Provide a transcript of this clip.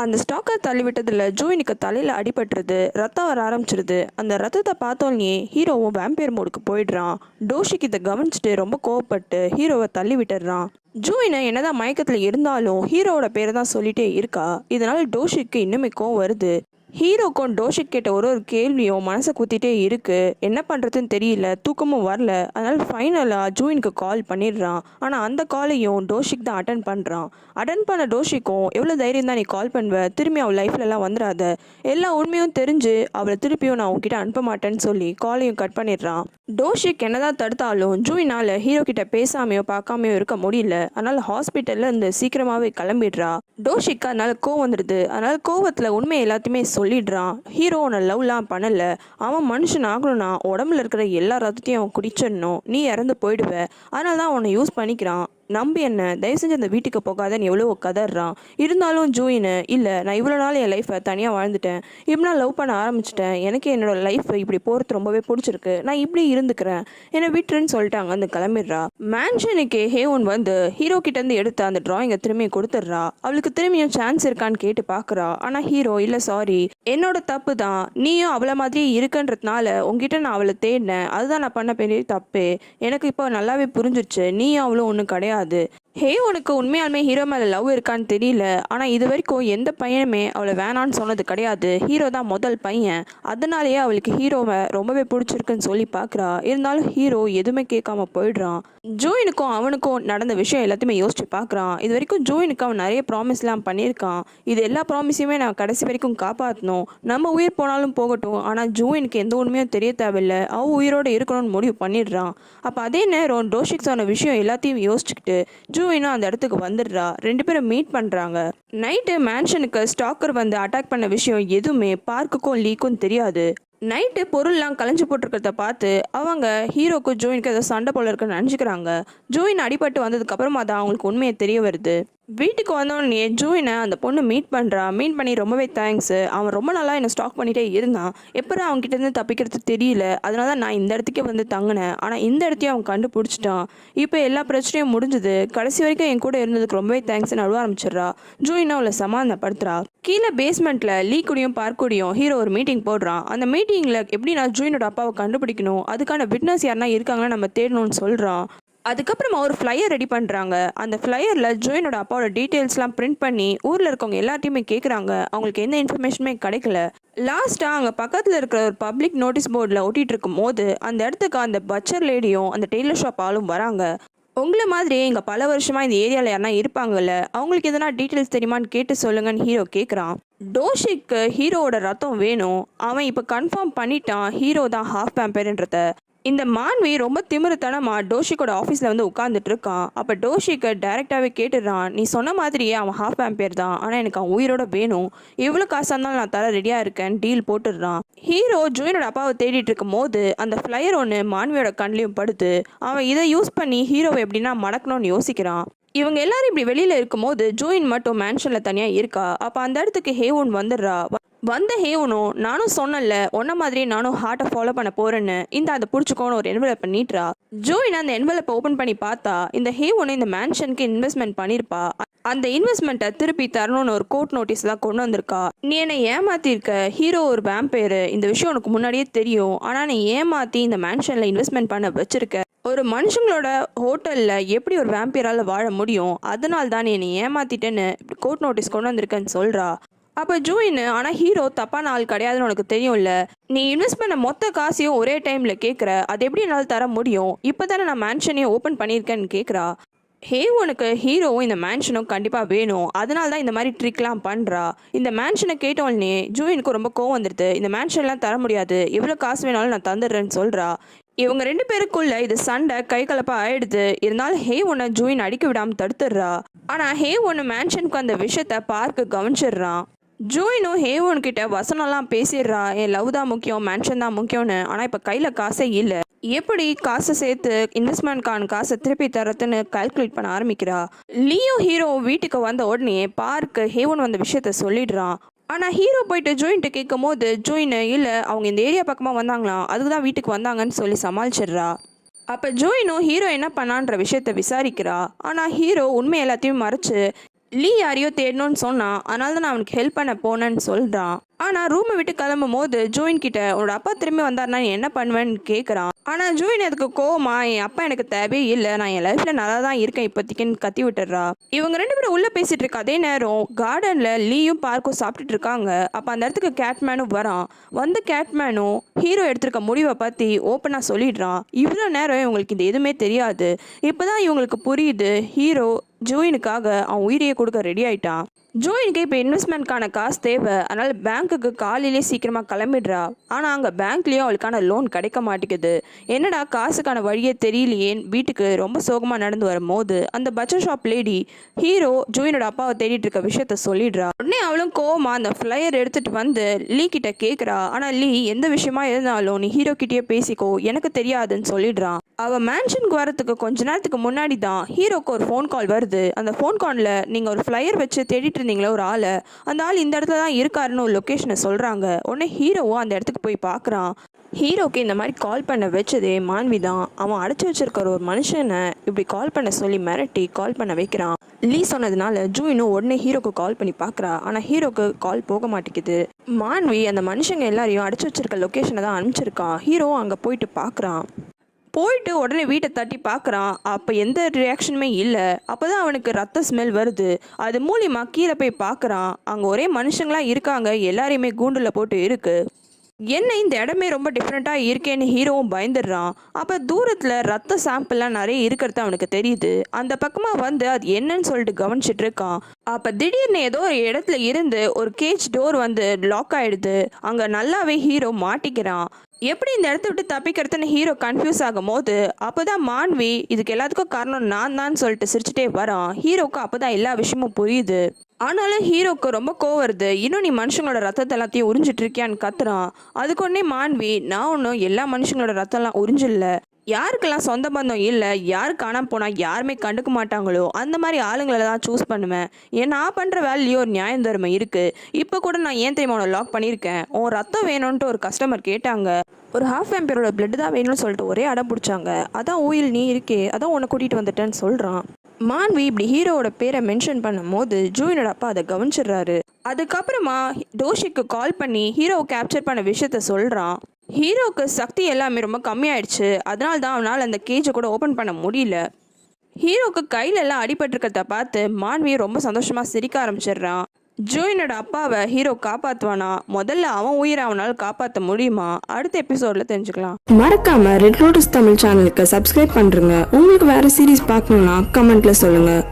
அந்த ஸ்டாக்கர் தள்ளிவிட்டதில் ஜூயினுக்கு தலையில் அடிபட்டுருது, ரத்தம் வர ஆரம்பிச்சிருது. அந்த ரத்தத்தை பார்த்தோன்னே ஹீரோவும் வேம்பையர் மோடுக்கு போயிடுறான். டோஷிக்கு இதை கவனிச்சுட்டு ரொம்ப கோவப்பட்டு ஹீரோவை தள்ளி விட்டுடுறான். ஜூயினை என்னதான் மயக்கத்தில் இருந்தாலும் ஹீரோவோட பேரை தான் சொல்லிட்டே இருக்கா. இதனால டோஷிக்கு இன்னுமே கோவம் வருது. ஹீரோக்கும் டோஷிக் கேட்ட ஒரு ஒரு கேள்வியும் மனசை குத்திட்டே இருக்கு. என்ன பண்ணுறதுன்னு தெரியல, தூக்கமும் வரல. அதனால ஃபைனலாக ஜூயினுக்கு கால் பண்ணிடுறான். ஆனால் அந்த காலையும் டோஷிக் தான் அட்டன் பண்ணுறான். அட்டன் பண்ண டோஷிக்கும் எவ்வளோ தைரியம் தான் நீ கால் பண்ணுவ, திரும்பி அவள் லைஃப்லலாம் வந்துடாத, எல்லா உண்மையும் தெரிஞ்சு அவளை திருப்பியும் நான் உங்ககிட்ட அனுப்ப மாட்டேன்னு சொல்லி காலையும் கட் பண்ணிடுறான். டோஷிக் என்னதான் தடுத்தாலும் ஜூயினால் ஹீரோ கிட்ட பேசாமையோ பார்க்காமையோ இருக்க முடியல. அதனால ஹாஸ்பிட்டலில் இருந்து சீக்கிரமாகவே கிளம்பிடுறா. டோஷிக்கு அதனால கோவம் வந்துடுது. அதனால கோவத்தில் உண்மை எல்லாத்தையுமே சொல்லிடுறான். ஹீரோ உன்னை லவ்லாம் பண்ணல, அவன் மனுஷன் ஆகணும்னா உடம்புல இருக்கிற எல்லா ரத்தத்தையும் அவன் குடிச்சிடணும், நீ இறந்து போயிடுவ, அதனால தான் அவனை யூஸ் பண்ணிக்கிறான், நம்பி என்ன, தயவு செஞ்சு அந்த வீட்டுக்கு போகாதன்னு எவ்வளோ கதறான். இருந்தாலும் ஜூயின்னு இல்லை, நான் இவ்வளோ நாள் என் லைஃப்பை தனியாக வாழ்ந்துட்டேன், இப்படி நான் லவ் பண்ண ஆரம்பிச்சிட்டேன், எனக்கு என்னோட லைஃப் இப்படி போகிறது ரொம்பவே பிடிச்சிருக்கு, நான் இப்படி இருந்துக்கிறேன், என்னை விட்டுருன்னு சொல்லிட்டாங்க. அந்த கிளம்பிடுறா. மேன்ஷனுக்கு ஹேவன் வந்து ஹீரோ கிட்டேருந்து எடுத்து அந்த டிராயிங்கை திரும்பி கொடுத்துட்றா. அவளுக்கு திரும்பியும் சான்ஸ் இருக்கான்னு கேட்டு பார்க்குறா. ஆனால் ஹீரோ இல்லை, சாரி, என்னோட தப்பு தான், நீயும் அவளை மாதிரியே இருக்குன்றதுனால உங்ககிட்ட நான் அவளை தேடினேன், அதுதான் நான் பண்ண பெரிய தப்பு, எனக்கு இப்போ நல்லாவே புரிஞ்சிருச்சு, நீயும் அவளும் ஒன்றும் கிடையாது. உனக்கு உண்மையாலுமே ஹீரோ மேலே லவ் இருக்கான்னு தெரியல, ஆனால் இது வரைக்கும் எந்த பையனுமே அவளை வேணான்னு சொன்னது கிடையாது, ஹீரோ தான் முதல் பையன், அதனாலேயே அவளுக்கு ஹீரோவை ரொம்பவே பிடிச்சிருக்குன்னு சொல்லி பார்க்குறா. இருந்தாலும் ஹீரோ எதுவுமே கேட்காம போயிடுறான். ஜூயினுக்கும் அவனுக்கும் நடந்த விஷயம் எல்லாத்தையுமே யோசிச்சு பார்க்குறான். இது வரைக்கும் ஜூயினுக்கு அவன் நிறைய ப்ராமிஸ்லாம் பண்ணியிருக்கான். இது எல்லா ப்ராமிஸையுமே நான் கடைசி வரைக்கும் காப்பாற்றணும், நம்ம உயிர் போனாலும் போகட்டும், ஆனால் ஜூயினுக்கு எந்த உண்மையும் தெரிய தேவையில்லை, அவள் உயிரோடு இருக்கணும்னு முடிவு பண்ணிடுறான். அப்போ அதே நேரம் டோஷிக் சொன்ன விஷயம் எல்லாத்தையும் யோசிச்சுக்கிட்டு ஜூயினும் அந்த இடத்துக்கு வந்துடுறா. ரெண்டு பேரும் மீட் பண்ணுறாங்க. நைட்டு மேன்ஷனுக்கு ஸ்டாக்கர் வந்து அட்டாக் பண்ண விஷயம் எதுவுமே பார்க்குக்கும் லீக்கும் தெரியாது. நைட்டு பொருள்லாம் கலைஞ்சு போட்டிருக்கிறத பார்த்து அவங்க ஹீரோக்கும் ஜூயினுக்கு ஏதோ சண்டை போல இருக்குன்னு நினச்சிக்கிறாங்க. ஜூயின் அடிபட்டு வந்ததுக்கப்புறமா தான் அவங்களுக்கு உண்மையை தெரிய வருது. வீட்டுக்கு வந்தோடனே ஜூயினை அந்த பொண்ணு மீட் பண்ணுறா. மீட் பண்ணி ரொம்பவே தேங்க்ஸு, அவன் ரொம்ப நாளாக என்னை ஸ்டாக் பண்ணிகிட்டே இருந்தான், எப்போ அவன்கிட்டேருந்து தப்பிக்கிறது தெரியல, அதனால தான் நான் இந்த இடத்துக்கே வந்து தங்கினேன், ஆனால் இந்த இடத்தையும் அவன் கண்டுபிடிச்சிட்டான், இப்போ எல்லா பிரச்சனையும் முடிஞ்சுது, கடைசி வரைக்கும் என் கூட இருந்ததுக்கு ரொம்பவே தேங்க்ஸ்ன்னு அழுவ ஆரம்பிச்சிடுறா. ஜூயினை அவளை சமாதானப்படுத்துறா. கீழே பேஸ்மெண்ட்டில் லீ கூடியும் பார்க்கூடியும் ஹீரோ ஒரு மீட்டிங் போடுறான். அந்த மீட்டிங்கில் எப்படின்னா ஜூயினோட அப்பாவை கண்டுபிடிக்கணும், அதுக்கான விட்னஸ் யாருன்னா இருக்காங்கன்னா நம்ம தேடணும்னு சொல்கிறான். அதுக்கப்புறமா ஒரு ஃப்ளையர் ரெடி பண்ணுறாங்க. அந்த ஃப்ளையரில் ஜூயினோட அப்பாவோட டீட்டெயில்ஸ்லாம் பிரிண்ட் பண்ணி ஊரில் இருக்கவங்க எல்லாத்தையுமே கேட்குறாங்க. அவங்களுக்கு எந்த இன்ஃபர்மேஷனுமே கிடைக்கல. லாஸ்ட்டாக அங்கே பக்கத்தில் இருக்கிற ஒரு பப்ளிக் நோட்டீஸ் போர்டில் ஒட்டிகிட்டு இருக்கும் போது அந்த இடத்துக்கு அந்த பச்சர் லேடியும் அந்த டெய்லர் ஷாப் ஆளும் வராங்க. உங்களை மாதிரியே இங்கே பல வருஷமாக இந்த ஏரியாவில் யாருனா இருப்பாங்கல்ல, அவங்களுக்கு எதனா டீட்டெயில்ஸ் தெரியுமான்னு கேட்டு சொல்லுங்கன்னு ஹீரோ கேட்குறான். டோஷிக்கு ஹீரோவோட ரத்தம் வேணும், அவன் இப்போ கன்ஃபார்ம் பண்ணிட்டான் ஹீரோ தான் ஹாஃப் வேம்பயர்ன்றத. இந்த மான்வி ரொம்ப திமிருத்தனமாக டோஷிக்கோட ஆஃபீஸில் வந்து உட்காந்துட்டு இருக்கான். அப்போ டோஷிக்கை டைரெக்டாகவே கேட்டுடுறான், நீ சொன்ன மாதிரியே அவன் ஹாஃப் வேம்பயர் தான், ஆனால் எனக்கு அவன் உயிரோட வேணும், எவ்வளோ காசாக இருந்தாலும் நான் தர ரெடியாக இருக்கேன், டீல் போட்டுடுறான். ஹீரோ ஜூயினோட அப்பாவை தேடிட்டு இருக்கும் போது அந்த ஃப்ளையர் ஒன்று மான்வியோட கண்லேயும் படுது. அவன் இதை யூஸ் பண்ணி ஹீரோவை எப்படின்னா மடக்கணும்னு யோசிக்கிறான். இவங்க எல்லாரும் இப்படி வெளியில் இருக்கும்போது ஜூயின் மட்டும் மேன்ஷனில் தனியாக இருக்கா. அப்போ அந்த இடத்துக்கு ஹேவன் வந்துடுறா. வந்த ஹேவனும், நானும் சொன்னல உன்ன மாதிரி நானும் ஹார்ட்டை ஃபாலோ பண்ண போறேன்னு, இந்த அதை பிடிச்சிக்கோன்னு ஒரு என்வலப்பை நீட்டுறா. ஜூயின் அந்த என்வலப்பை ஓப்பன் பண்ணி பார்த்தா இந்த ஹேவனு இந்த மேன்ஷனுக்கு இன்வெஸ்ட்மெண்ட் பண்ணியிருப்பா. அந்த இன்வெஸ்ட்மெண்ட்டை திருப்பி தரணும்னு ஒரு கோர்ட் நோட்டீஸ் தான் கொண்டு வந்திருக்கா. நீ என்னை ஏமாத்திருக்க, ஹீரோ ஒரு வேம்பயரு, இந்த விஷயம் உனக்கு முன்னாடியே தெரியும், ஆனால் நீ ஏமாத்தி இந்த மேன்ஷனில் இன்வெஸ்ட்மெண்ட் பண்ண வச்சிருக்க. ஒரு மனுஷங்களோட ஹோட்டலில் எப்படி ஒரு வேம்பியரால் வாழ முடியும், அதனால தான் நீ என்னை ஏமாத்திட்டேன்னு கோர்ட் நோட்டீஸ் கொண்டு வந்திருக்கேன்னு சொல்கிறா. அப்போ ஜூயின், ஆனால் ஹீரோ தப்பான ஆள் கிடையாதுன்னு உனக்கு தெரியும்ல, நீ இன்வெஸ்ட் பண்ண மொத்த காசையும் ஒரே டைமில் கேட்குற, அது எப்படி என்னால் தர முடியும், இப்போ தானே நான் மேன்ஷனையும் ஓப்பன் பண்ணியிருக்கேன்னு கேட்குறா. ஹேவனுக்கு ஹீரோவும் இந்த மேன்ஷனும் கண்டிப்பாக வேணும், அதனால தான் இந்த மாதிரி ட்ரிக்லாம் பண்ணுறா. இந்த மேன்ஷனை கேட்டோன்னே ஜூயினுக்கு ரொம்ப கோவம் வந்துடுது. இந்த மேன்ஷன்லாம் தர முடியாது, எவ்வளோ காசு வேணாலும் நான் தந்துடுறேன்னு சொல்கிறா. இவங்க ரெண்டு பேருக்குள்ள இது சண்டை கை கலப்பாக ஆயிடுது. இருந்தாலும் ஹேவனை ஜூயின் அடிக்க விடாமல் தடுத்துடுறா. ஆனால் ஹேவன் மேன்ஷனுக்கு அந்த விஷயத்த பார்க்க கவனிச்சிடுறான். ஜூயினும் ஹேவன் கிட்ட வசனம்லாம் பேசிடுறா, என் லவ் தான் முக்கியம், மேன்ஷன் தான் முக்கியம்னு. ஆனால் இப்போ கையில் காசே இல்லை, எப்படி காசை சேர்த்து இன்வெஸ்ட்மெண்ட்கான காசை திருப்பி தரத்துன்னு கால்குலேட் பண்ண ஆரம்பிக்கிறா. லியோ ஹீரோ வீட்டுக்கு வந்த உடனே பார்க்கு ஹேவன் வந்த விஷயத்த சொல்லிடுறான். ஆனால் ஹீரோ போயிட்டு ஜூயின்ட்டு கேட்கும் போது ஜூயின், இல்லை அவங்க இந்த ஏரியா பக்கமாக வந்தாங்களாம், அதுக்கு தான் வீட்டுக்கு வந்தாங்கன்னு சொல்லி சமாளிச்சிடுறா. அப்போ ஜூயினும் ஹீரோ என்ன பண்ணான்ற விஷயத்த விசாரிக்கிறா. ஆனால் ஹீரோ உண்மை எல்லாத்தையும் மறைச்சு லீ யாரையோ தேடணும்னு சொன்னான், அதனால தான் நான் அவனுக்கு ஹெல்ப் பண்ண போனேன்னு சொல்கிறான். ஆனால் ரூமை விட்டு கிளம்பும் போது ஜூயின் கிட்ட உன்னோட அப்பா திரும்பி வந்தாருன்னா நீ என்ன பண்ணுவேன்னு கேட்குறான். ஆனால் ஜூயின் அதுக்கு கோவமா என் அப்பா எனக்கு தேவையே இல்லை, நான் என் லைஃப்பில் நல்லா தான் இருக்கேன் இப்போதைக்குன்னு கத்தி விட்டுறா. இவங்க 2 பேரும் உள்ளே பேசிகிட்டு இருக்க அதே நேரம் கார்டனில் லீயும் பார்க்கும் சாப்பிட்டுட்டு இருக்காங்க. அப்போ அந்த இடத்துக்கு கேட்மேனும் வரான். வந்து கேட்மேனும் ஹீரோ எடுத்திருக்க முடிவை பற்றி ஓப்பனாக சொல்லிடுறான். இவ்வளோ நேரம் இவங்களுக்கு இது எதுவுமே தெரியாது. இப்போ தான் இவங்களுக்கு புரியுது ஹீரோ ஜூயினுக்காக அவன் உயிரையே கொடுக்க ரெடி ஆயிட்டான். ஜூயினுக்கு இப்போ இன்வெஸ்ட்மெண்ட்கான காசு தேவை, அதனால் பேங்க்குக்கு காலையிலே சீக்கிரமாக கிளம்பிடுறா. ஆனால் அங்கே பேங்க்லேயும் அவளுக்கான லோன் கிடைக்க மாட்டேங்குது. என்னடா காசுக்கான வழியே தெரியலையேன்னு வீட்டுக்கு ரொம்ப சோகமாக நடந்து வரும்போது அந்த பட்ஜெட் ஷாப் லேடி ஹீரோ ஜூயினோட அப்பாவை தேடிட்டு இருக்க விஷயத்த சொல்லிடுறா. உடனே அவளும் கோவமா அந்த ஃப்ளையர் எடுத்துட்டு வந்து லீ கிட்ட கேட்குறா. ஆனால் லீ எந்த விஷயமா இருந்தாலும் நீ ஹீரோ கிட்டேயே பேசிக்கோ, எனக்கு தெரியாதுன்னு சொல்லிடுறான். அவள் மேன்ஷனுக்கு வரத்துக்கு கொஞ்ச நேரத்துக்கு முன்னாடி தான் ஹீரோக்கு ஒரு ஃபோன் கால் வருது. அந்த ஃபோன் காலில் நீங்கள் ஒரு ஃப்ளையர் வச்சு தேடிட்டு இருந்தீங்களா ஒரு ஆளை, அந்த ஆள் இந்த இடத்துல தான் இருக்காருன்னு ஒரு லொக்கேஷனை சொல்கிறாங்க. உடனே ஹீரோவும் அந்த இடத்துக்கு போய் பார்க்குறான். ஹீரோக்கு இந்த மாதிரி கால் பண்ண வச்சதே மான்வி தான். அவன் அடைச்சி வச்சிருக்கிற ஒரு மனுஷனை இப்படி கால் பண்ண சொல்லி மிரட்டி கால் பண்ண வைக்கிறான். லீ சொன்னதுனால ஜூயினும் உடனே ஹீரோக்கு கால் பண்ணி பார்க்குறா. ஆனால் ஹீரோக்கு கால் போக மாட்டேங்குது. மான்வி அந்த மனுஷங்க எல்லாரையும் அடைச்சி வச்சிருக்க லொக்கேஷனை தான் அனுப்பிச்சிருக்கான். ஹீரோவும் அங்கே போயிட்டு பார்க்குறான். போயிட்டு உடனே வீட்டை தட்டி பார்க்குறான். அப்போ எந்த ரியாக்ஷனுமே இல்லை. அப்போ தான் அவனுக்கு ரத்த ஸ்மெல் வருது. அது மூலியமா கீழே போய் பார்க்குறான். அங்கே ஒரே மனுஷங்களாம் இருக்காங்க, எல்லாரையுமே கூண்டில் போட்டு இருக்கு. என்ன இந்த இடமே ரொம்ப டிஃப்ரெண்ட்டாக இருக்கேன்னு ஹீரோவும் பயந்துடுறான். அப்போ தூரத்தில் ரத்த சாம்பிள்லாம் நிறைய இருக்கிறது அவனுக்கு தெரியுது. அந்த பக்கமாக வந்து அது என்னன்னு சொல்லிட்டு கவனிச்சிட்டு இருக்கான். அப்போ திடீர்னு ஏதோ ஒரு இடத்துல இருந்து ஒரு கேஜ் டோர் வந்து லாக் ஆகிடுது. அங்கே நல்லாவே ஹீரோ மாட்டிக்கிறான். எப்படி இந்த இடத்த விட்டு தப்பிக்கிறதுன்னு ஹீரோ கன்ஃபியூஸ் ஆகும் போது அப்போ தான் மான்வி இதுக்கு எல்லாத்துக்கும் காரணம் நான் தான் சொல்லிட்டு சிரிச்சுட்டே வரான். ஹீரோக்கு அப்போ தான் எல்லா விஷயமும் புரியுது. ஆனாலும் ஹீரோக்கு ரொம்ப கோவம் வருது. இன்னும் நீ மனுஷங்களோட ரத்தத்தை எல்லாத்தையும் உறிஞ்சிட்டு இருக்கியான்னு கத்துறான். அதுக்கு உடனே மான்வி நான் ஒன்றும் எல்லா மனுஷங்களோட ரத்தம்லாம் உறிஞ்சில்ல, யாருக்கெல்லாம் சொந்த பந்தம் இல்லை, யார் காணாமல் போனால் யாருமே கண்டுக்க மாட்டாங்களோ அந்த மாதிரி ஆளுங்களை தான் சூஸ் பண்ணுவேன். ஏன் நான் பண்ணுற வேலையிலேயே ஒரு நியாயம் தர்மம் இருக்குது. இப்போ கூட நான் ஏன் தெரியுமா உன்னை லாக் பண்ணியிருக்கேன். உன் ரத்தம் வேணும்ன்ட்டு ஒரு கஸ்டமர் கேட்டாங்க. ஒரு ஹாஃப் வேம்பரோட பிளட் தான் வேணும்னு சொல்லிட்டு ஒரே அடம் பிடிச்சாங்க. அதான் ஊயில் நீ இருக்கே, அதான் உன்னை கூட்டிகிட்டு வந்துட்டேன்னு சொல்கிறான். மான்வி இப்படி ஹீரோவோட பேரை மென்ஷன் பண்ணும் போது ஜூயினோட அப்பா அதை கவனிச்சிடுறாரு. அதுக்கப்புறமா டோஷிக்கு கால் பண்ணி ஹீரோவை கேப்சர் பண்ண விஷயத்த சொல்கிறான். ஹீரோவுக்கு சக்தி எல்லாமே ரொம்ப கம்மியாயிடுச்சு. அதனால தான் அவனால் அந்த கேஜை கூட ஓப்பன் பண்ண முடியல. ஹீரோவுக்கு கையிலெல்லாம் அடிபட்டிருக்கிறத பார்த்து மான்வி ரொம்ப சந்தோஷமாக சிரிக்க ஆரம்பிச்சிடுறான். ஜூயினோட அப்பாவை ஹீரோ காப்பாற்றுவானா? முதல்ல அவன் உயிரை அவனால் காப்பாற்ற முடியுமா? அடுத்த எபிசோடில் தெரிஞ்சுக்கலாம். மறக்காம ரெட் லோட்டஸ் தமிழ் சேனலுக்கு சப்ஸ்கிரைப் பண்ணுறங்க. உங்களுக்கு வேறு சீரீஸ் பார்க்கணுன்னா கமெண்ட்டில் சொல்லுங்கள்.